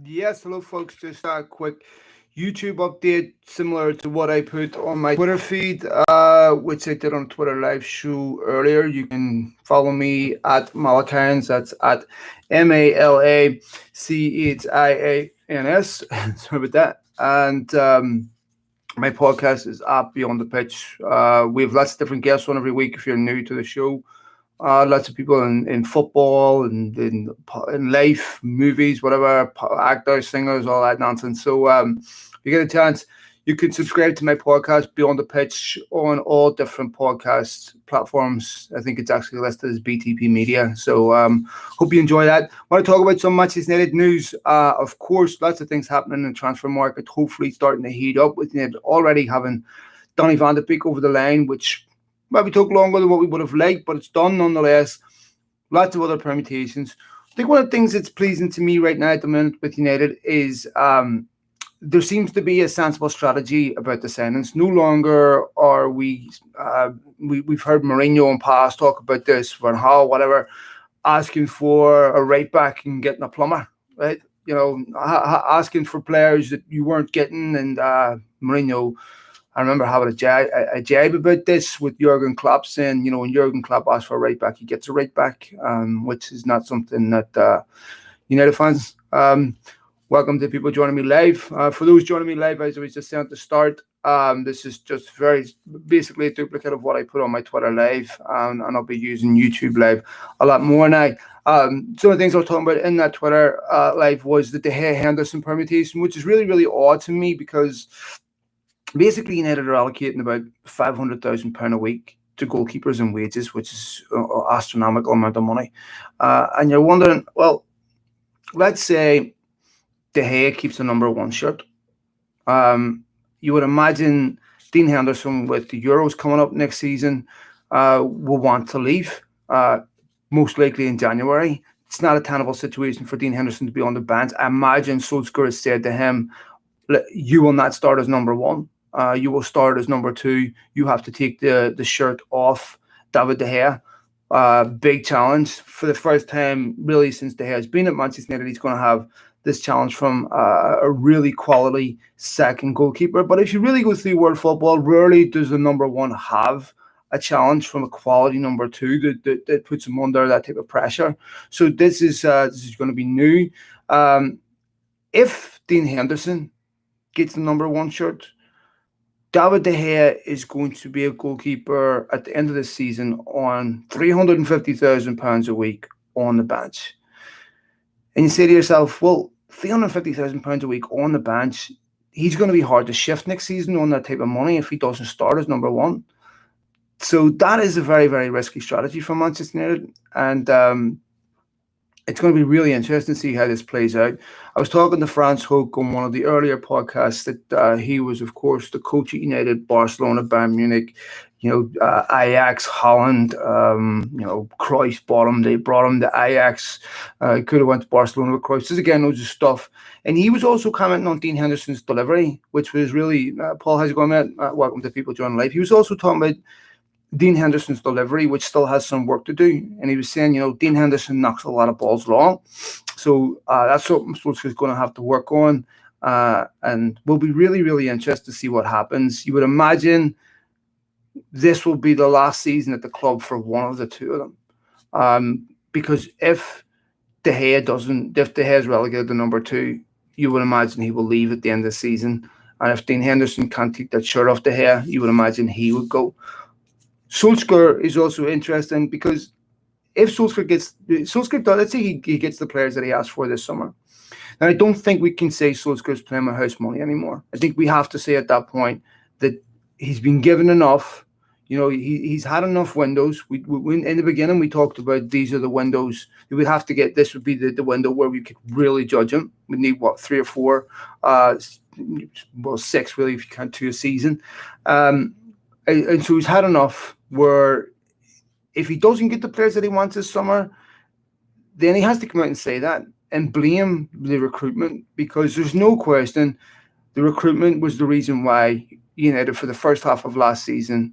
Yes, hello folks. Just a quick YouTube update similar to what I put on my Twitter feed, which I did on Twitter live show earlier. You can follow me at Malachans. That's at Malachins. Sorry about that. And my podcast is at Beyond the Pitch. We have lots of different guests on every week. If you're new to the show, lots of people in football and in life, movies, whatever, actors, singers, all that nonsense. So if you get a chance, you can subscribe to my podcast, Beyond the Pitch, on all different podcast platforms. I think it's actually listed as BTP Media. So hope you enjoy that. I want to talk about some Manchester United news. Of course, lots of things happening in the transfer market, hopefully starting to heat up with United already having Donny van de Beek over the line, which maybe took longer than what we would have liked, but it's done nonetheless. Lots of other permutations. I think one of the things that's pleasing to me right now at the moment with United is there seems to be a sensible strategy about the signings. No longer are we've heard Mourinho in past talk about this, Van Gaal, whatever, asking for a right back and getting a plumber, right? You know, asking for players that you weren't getting, and Mourinho, I remember having a jab about this with Jurgen Klopp, saying, you know, when Jurgen Klopp asks for a right back, he gets a right back, which is not something that United fans welcome to people joining me live. For those joining me live, as I was just saying at the start, this is just very basically a duplicate of what I put on my Twitter live, and I'll be using YouTube live a lot more now. Some of the things I was talking about in that Twitter live was the De Gea Henderson permutation, which is really, really odd to me because basically United are allocating about £500,000 a week to goalkeepers and wages, which is an astronomical amount of money. And you're wondering, well, let's say De Gea keeps the number one shirt. You would imagine Dean Henderson, with the Euros coming up next season, will want to leave, most likely in January. It's not a tenable situation for Dean Henderson to be on the bench. I imagine Solskjaer has said to him, you will not start as number one. You will start as number two. You have to take the shirt off David De Gea. Big challenge. For the first time, really, since De Gea has been at Manchester United, he's going to have this challenge from a really quality second goalkeeper. But if you really go through world football, rarely does the number one have a challenge from a quality number two that puts him under that type of pressure. So this is going to be new. If Dean Henderson gets the number one shirt, David De Gea is going to be a goalkeeper at the end of the season on £350,000 a week on the bench. And you say to yourself, well, £350,000 a week on the bench, he's going to be hard to shift next season on that type of money if he doesn't start as number one. So that is a very, very risky strategy for Manchester United. And it's going to be really interesting to see how this plays out. I was talking to Franz Hoek on one of the earlier podcasts that he was, of course, the coach at United, Barcelona, Bayern Munich, Ajax, Holland, Cruyff bought him. They brought him to Ajax. He could have went to Barcelona with Cruyff. This, again, loads of stuff. And he was also commenting on Dean Henderson's delivery, which was really, Paul, how's it going, mate? Welcome to People Joining Live. He was also talking about Dean Henderson's delivery, which still has some work to do. And he was saying, Dean Henderson knocks a lot of balls long. So that's something Solskjaer's going to have to work on. And we'll be really, really interested to see what happens. You would imagine this will be the last season at the club for one of the two of them. Because if De Gea is relegated to number two, you would imagine he will leave at the end of the season. And if Dean Henderson can't take that shirt off De Gea, you would imagine he would go. Solskjaer is also interesting because if Solskjaer, let's say he gets the players that he asked for this summer. Now, I don't think we can say Solskjaer's playing with house money anymore. I think we have to say at that point that he's been given enough. He's had enough windows. We in the beginning, we talked about these are the windows. We would have to get, this would be the window where we could really judge him. We need, 3 or 4, 6 really if you count 2 a season. And so he's had enough where if he doesn't get the players that he wants this summer, then he has to come out and say that and blame the recruitment, because there's no question the recruitment was the reason why United for the first half of last season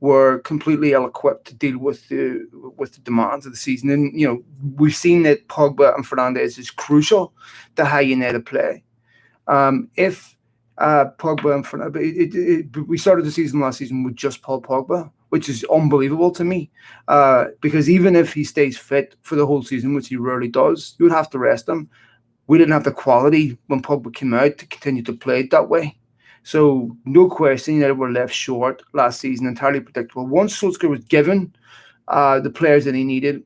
were completely ill-equipped to deal with the demands of the season. And we've seen that Pogba and Fernandes is crucial to how United play. If Pogba and Fernandes, we started the season last season with just Paul Pogba, which is unbelievable to me, because even if he stays fit for the whole season, which he rarely does, you would have to rest him. We didn't have the quality when Pogba came out to continue to play it that way. So no question, United were left short last season, entirely predictable. Once Solskjaer was given the players that he needed,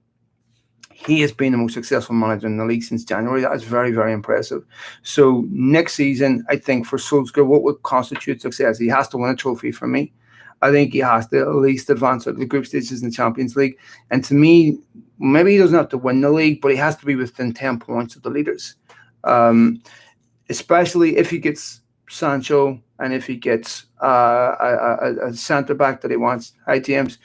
he has been the most successful manager in the league since January. That is very, very impressive. So next season, I think for Solskjaer, what would constitute success? He has to win a trophy for me. I think he has to at least advance out the group stages in the Champions League. And to me, maybe he doesn't have to win the league, but he has to be within 10 points of the leaders. Especially if he gets Sancho and if he gets a centre-back that he wants, hi James,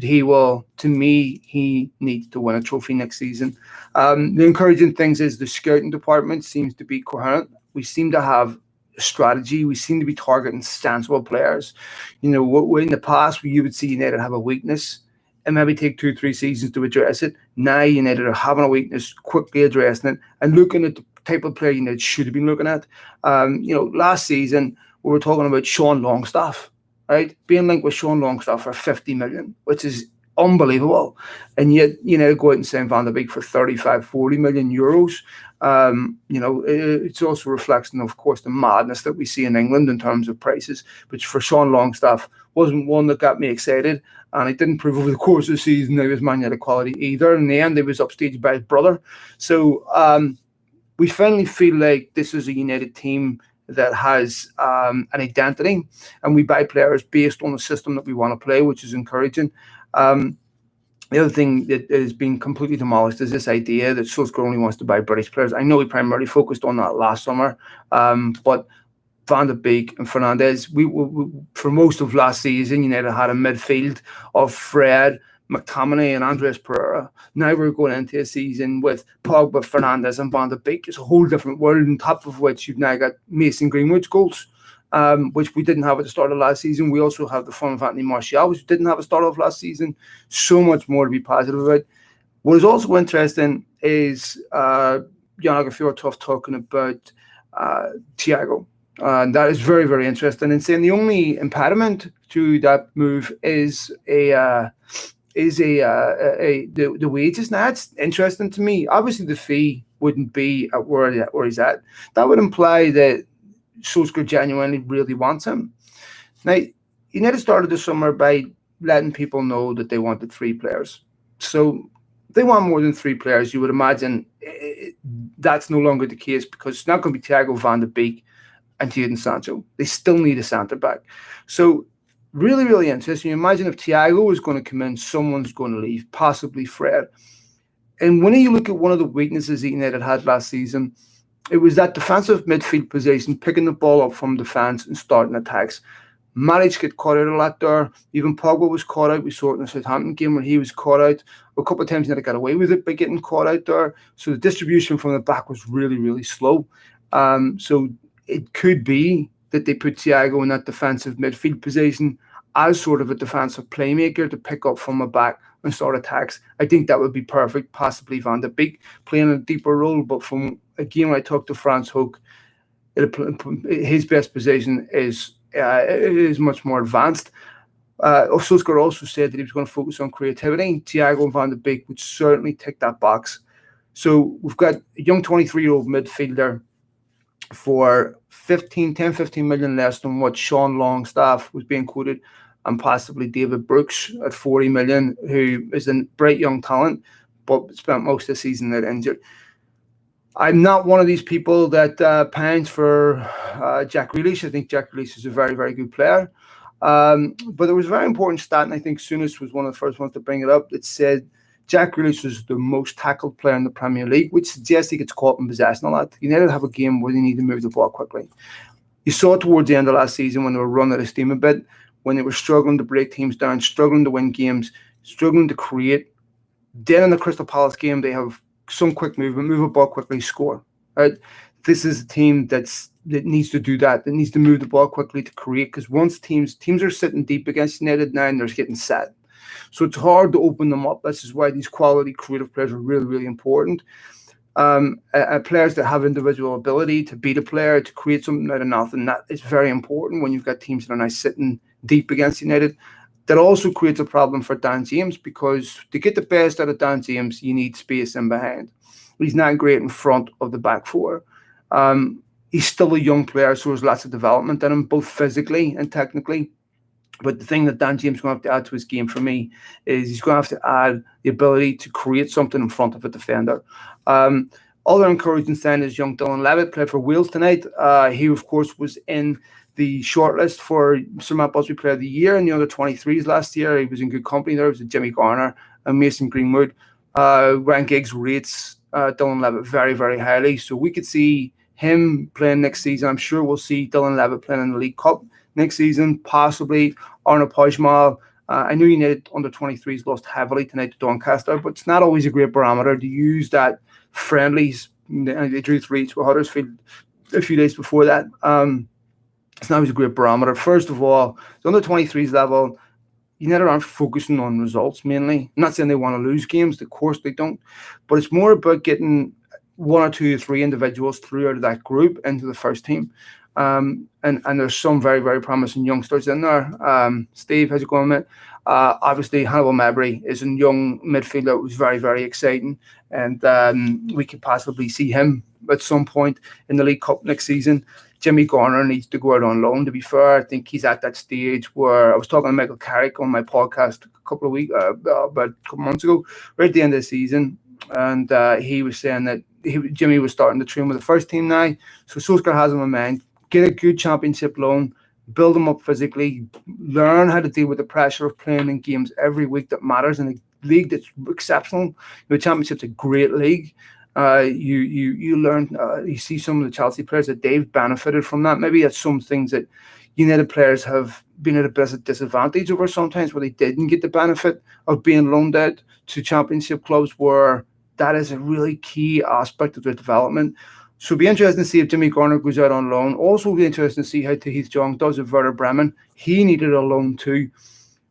he will, to me, he needs to win a trophy next season. The encouraging things is the scouting department seems to be coherent. We seem to have a strategy. We seem to be targeting sensible players. In the past, you would see United have a weakness and maybe take 2-3 seasons to address it. Now United are having a weakness, quickly addressing it, and looking at the type of player United should have been looking at. Last season, we were talking about Sean Longstaff, right? Being linked with Sean Longstaff for 50 million, which is unbelievable. And yet, go out and sign Van de Beek for 35-40 million euros. It's also a reflection, of course, the madness that we see in England in terms of prices, which for Sean Longstaff wasn't one that got me excited. And it didn't prove over the course of the season that he was Man United quality either. In the end, he was upstaged by his brother. So we finally feel like this is a United team that has an identity, and we buy players based on the system that we want to play, which is encouraging. The other thing that is being completely demolished is this idea that Solskjaer only wants to buy British players. I know he primarily focused on that last summer, but Van de Beek and Fernandes, we for most of last season, United had a midfield of Fred, McTominay and Andreas Pereira. Now we're going into a season with Pogba, Fernandes and Van de Beek. It's a whole different world, on top of which you've now got Mason Greenwood's goals, which we didn't have at the start of last season. We also have the form of Anthony Martial, which didn't have a start of last season. So much more to be positive about. What is also interesting is Jan Fjortoft talking about Thiago. And that is very, very interesting. And saying the only impediment to that move is the wages. Now, that's interesting to me. Obviously, the fee wouldn't be at where he's at. That would imply that Solskjaer genuinely really wants him. Now, United started the summer by letting people know that they wanted 3 players. So if they want more than 3 players, you would imagine that's no longer the case, because it's not going to be Thiago, Van de Beek and Jadon Sancho. They still need a centre-back. So really, really interesting. You imagine if Thiago is going to come in, someone's going to leave, possibly Fred. And when you look at one of the weaknesses that United had last season, it was that defensive midfield position, picking the ball up from defence and starting attacks. Matic get caught out a lot there. Even Pogba was caught out. We saw it in the Southampton game where he was caught out. A couple of times United got away with it by getting caught out there. So the distribution from the back was really, really slow. So it could be that they put Thiago in that defensive midfield position as sort of a defensive playmaker to pick up from the back and start attacks. I think that would be perfect. Possibly Van de Beek playing a deeper role. But from again, when I talked to Frans Hoek, his best position is much more advanced. Solskjaer also said that he was going to focus on creativity. Thiago and Van de Beek would certainly tick that box. So we've got a young 23-year-old midfielder for 15 million less than what Sean Longstaff was being quoted, and possibly David Brooks at 40 million, who is a bright young talent, but spent most of the season injured. I'm not one of these people that pines for Jack Grealish. I think Jack Grealish is a very, very good player. But there was a very important stat, and I think Souness was one of the first ones to bring it up, that said Jack Grealish was the most tackled player in the Premier League, which suggests he gets caught in possession a lot. United have a game where they need to move the ball quickly. You saw it towards the end of last season when they were running out of steam a bit, when they were struggling to break teams down, struggling to win games, struggling to create. Then in the Crystal Palace game, they have some quick movement, move a ball quickly, score. Right? this is a team that needs to do that. That needs to move the ball quickly to create. Because once teams are sitting deep against United now and they're getting set, so it's hard to open them up. This is why these quality creative players are really, really important. Players that have individual ability to beat a player, to create something out of nothing. That is very important when you've got teams that are now sitting deep against United. That also creates a problem for Dan James, because to get the best out of Dan James, you need space in behind. He's not great in front of the back four. He's still a young player, so there's lots of development in him, both physically and technically. But the thing that Dan James is going to have to add to his game for me is he's going to have to add the ability to create something in front of a defender. Other encouraging sign is young Dylan Levitt played for Wales tonight. He, of course, was in the shortlist for Sir Matt Busby Player of the Year in the under-23s last year. He was in good company there. It was Jimmy Garner and Mason Greenwood. Ryan Giggs rates Dylan Levitt very, very highly. So we could see him playing next season. I'm sure we'll see Dylan Levitt playing in the League Cup next season, possibly Arnaud Pajmal. I know United under-23s lost heavily tonight to Doncaster, but it's not always a great barometer to use that friendlies. They drew 3 to Huddersfield a few days before that. It's not always a great barometer. First of all, the under-23s level, United aren't focusing on results mainly. I'm not saying they want to lose games. Of course they don't. But it's more about getting 1 or 2 or 3 individuals through out of that group into the first team. And there's some very, very promising youngsters in there. Steve, how's it going, mate? Obviously, Hannibal Mabry is a young midfielder who's very, very exciting. And we could possibly see him at some point in the League Cup next season. Jimmy Garner needs to go out on loan, to be fair. I think he's at that stage where I was talking to Michael Carrick on my podcast about a couple months ago, right at the end of the season. And he was saying that Jimmy was starting to train with the first team now. So Solskjaer has him in mind. Get a good championship loan, build him up physically, learn how to deal with the pressure of playing in games every week that matters in a league that's exceptional. The Championship's a great league. You learn, you see some of the Chelsea players that they've benefited from that. Maybe that's some things that United players have been at a bit of disadvantage over sometimes, where they didn't get the benefit of being loaned out to Championship clubs, where that is a really key aspect of their development. So it'll be interesting to see if Jimmy Garner goes out on loan. Also be interesting to see how Tahith Jong does at Werder Bremen. He needed a loan too.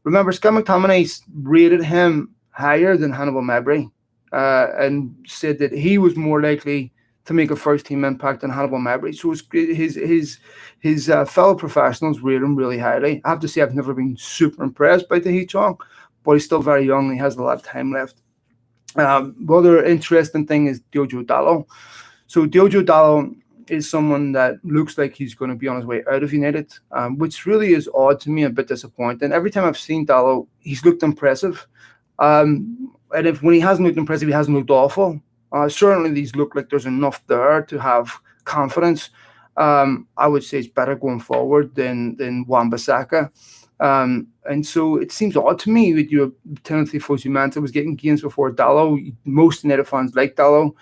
Remember, Scott McTominay rated him higher than Hannibal Mabry and said that he was more likely to make a first-team impact than Hannibal Mabry. So his fellow professionals rate him really highly. I have to say I've never been super impressed by Tahith Jong, but he's still very young and he has a lot of time left. The other interesting thing is Diogo Dalot. So Diogo Dalot is someone that looks like he's going to be on his way out of United, which really is odd to me, a bit disappointing. Every time I've seen Dalot, he's looked impressive. And when he hasn't looked impressive, he hasn't looked awful. Certainly these look like there's enough there to have confidence. I would say it's better going forward than Wan-Bissaka. And so it seems odd to me that Timothy Fosu-Mensah was getting games before Dalot. Most United fans like Dalot.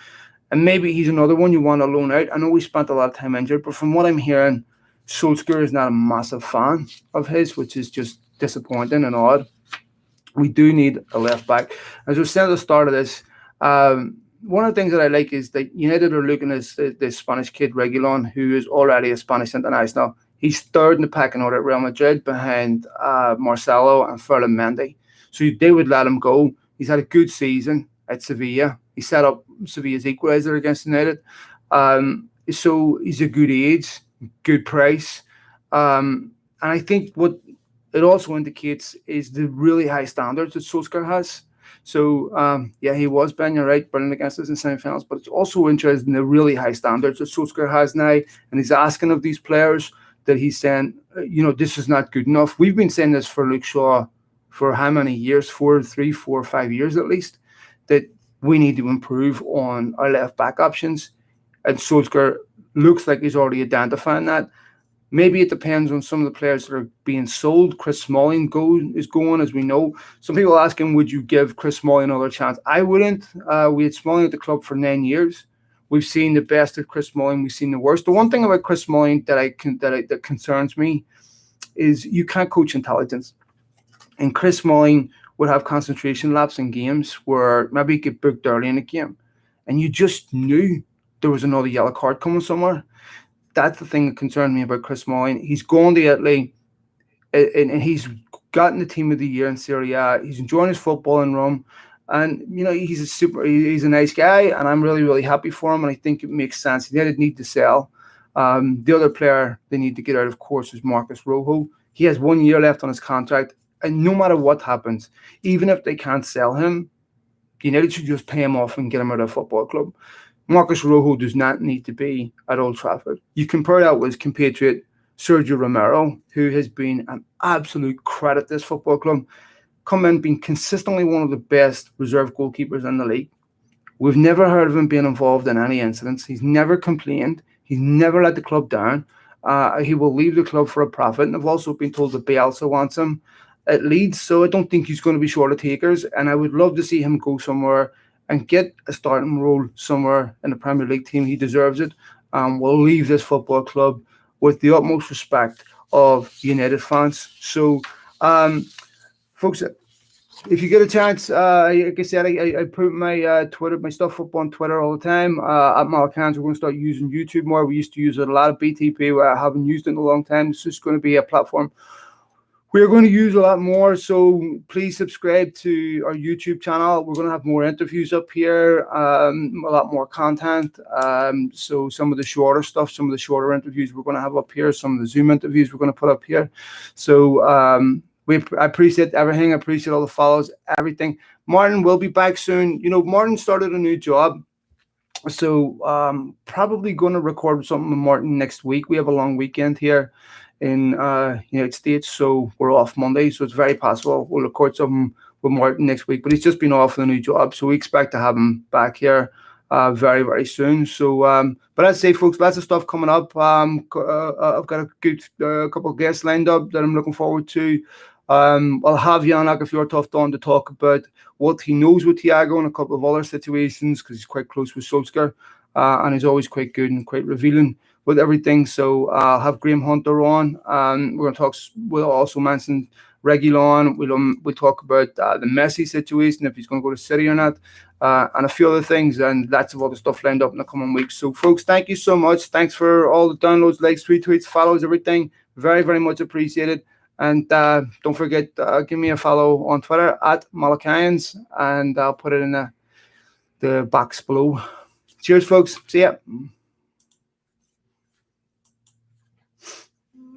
And maybe he's another one you want to loan out. I know we spent a lot of time injured, but from what I'm hearing, Solskjaer is not a massive fan of his, which is just disappointing and odd. We do need a left back. As we said at the start of this, one of the things that I like is that United are looking at this Spanish kid, Reguilon, who is already a Spanish international. He's third in the pecking order at Real Madrid behind Marcelo and Ferland Mendy. So they would let him go. He's had a good season at Sevilla. He set up Sevilla's equaliser against United. So he's a good age, good price. And I think what it also indicates is the really high standards that Solskjaer has. So, he was, Ben, you're right, brilliant against us in semi-finals, but it's also interesting the really high standards that Solskjaer has now, and he's asking of these players that he's saying, this is not good enough. We've been saying this for Luke Shaw for how many years? 3, 4, 5 years at least, that we need to improve on our left-back options, and Solskjaer looks like he's already identifying that. Maybe it depends on some of the players that are being sold. Chris Smalling is going, as we know. Some people ask him, would you give Chris Smalling another chance? I wouldn't. We had Smalling at the club for 9 years. We've seen the best of Chris Smalling. We've seen the worst. The one thing about Chris Smalling that concerns me is you can't coach intelligence. And Chris Smalling would have concentration lapse in games where maybe he get booked early in a game. And you just knew there was another yellow card coming somewhere. That's the thing that concerned me about Chris Smalling. He's gone to Italy, and he's gotten the team of the year in Serie A. He's enjoying his football in Rome. And, he's a nice guy, and I'm really, really happy for him. And I think it makes sense. United need to sell. The other player they need to get out, of course, is Marcos Rojo. He has 1 year left on his contract. And no matter what happens, even if they can't sell him, United should just pay him off and get him out of the football club. Marcos Rojo does not need to be at Old Trafford. You compare that with his compatriot Sergio Romero, who has been an absolute credit to this football club, come in being consistently one of the best reserve goalkeepers in the league. We've never heard of him being involved in any incidents. He's never complained. He's never let the club down. He will leave the club for a profit. And I've also been told that Bielsa wants him at Leeds, so I don't think he's going to be short of takers. And I would love to see him go somewhere and get a starting role somewhere in the Premier League team. He deserves it. We'll leave this football club with the utmost respect of United fans. So, folks, if you get a chance, like I said, I put my my stuff up on Twitter all the time. At Malakans, we're going to start using YouTube more. We used to use it a lot of BTP, where I haven't used it in a long time. This is going to be a platform we're going to use a lot more. So please subscribe to our YouTube channel. We're going to have more interviews up here, a lot more content. So some of the shorter stuff, some of the shorter interviews we're going to have up here, some of the Zoom interviews we're going to put up here. So I appreciate everything. I appreciate all the follows, everything. Martin will be back soon. Martin started a new job. So probably going to record something with Martin next week. We have a long weekend here in United States, so we're off Monday, so it's very possible we'll record something with Martin next week, but he's just been off on a new job, so we expect to have him back here very, very soon. So but I'd say, folks, lots of stuff coming up. I've got a good couple of guests lined up that I'm looking forward to. I'll have Jan Toft on to talk about what he knows with Thiago and a couple of other situations, because he's quite close with Solskjaer, and he's always quite good and quite revealing with everything. So I'll have Graham Hunter on. We're going to talk. We'll also mention Reguilon. We'll talk about the Messi situation, if he's going to go to City or not, and a few other things, and lots of other stuff lined up in the coming weeks. So, folks, thank you so much. Thanks for all the downloads, likes, retweets, follows, everything. Very, very much appreciated. And don't forget, give me a follow on Twitter at Malakans, and I'll put it in the box below. Cheers, folks. See ya.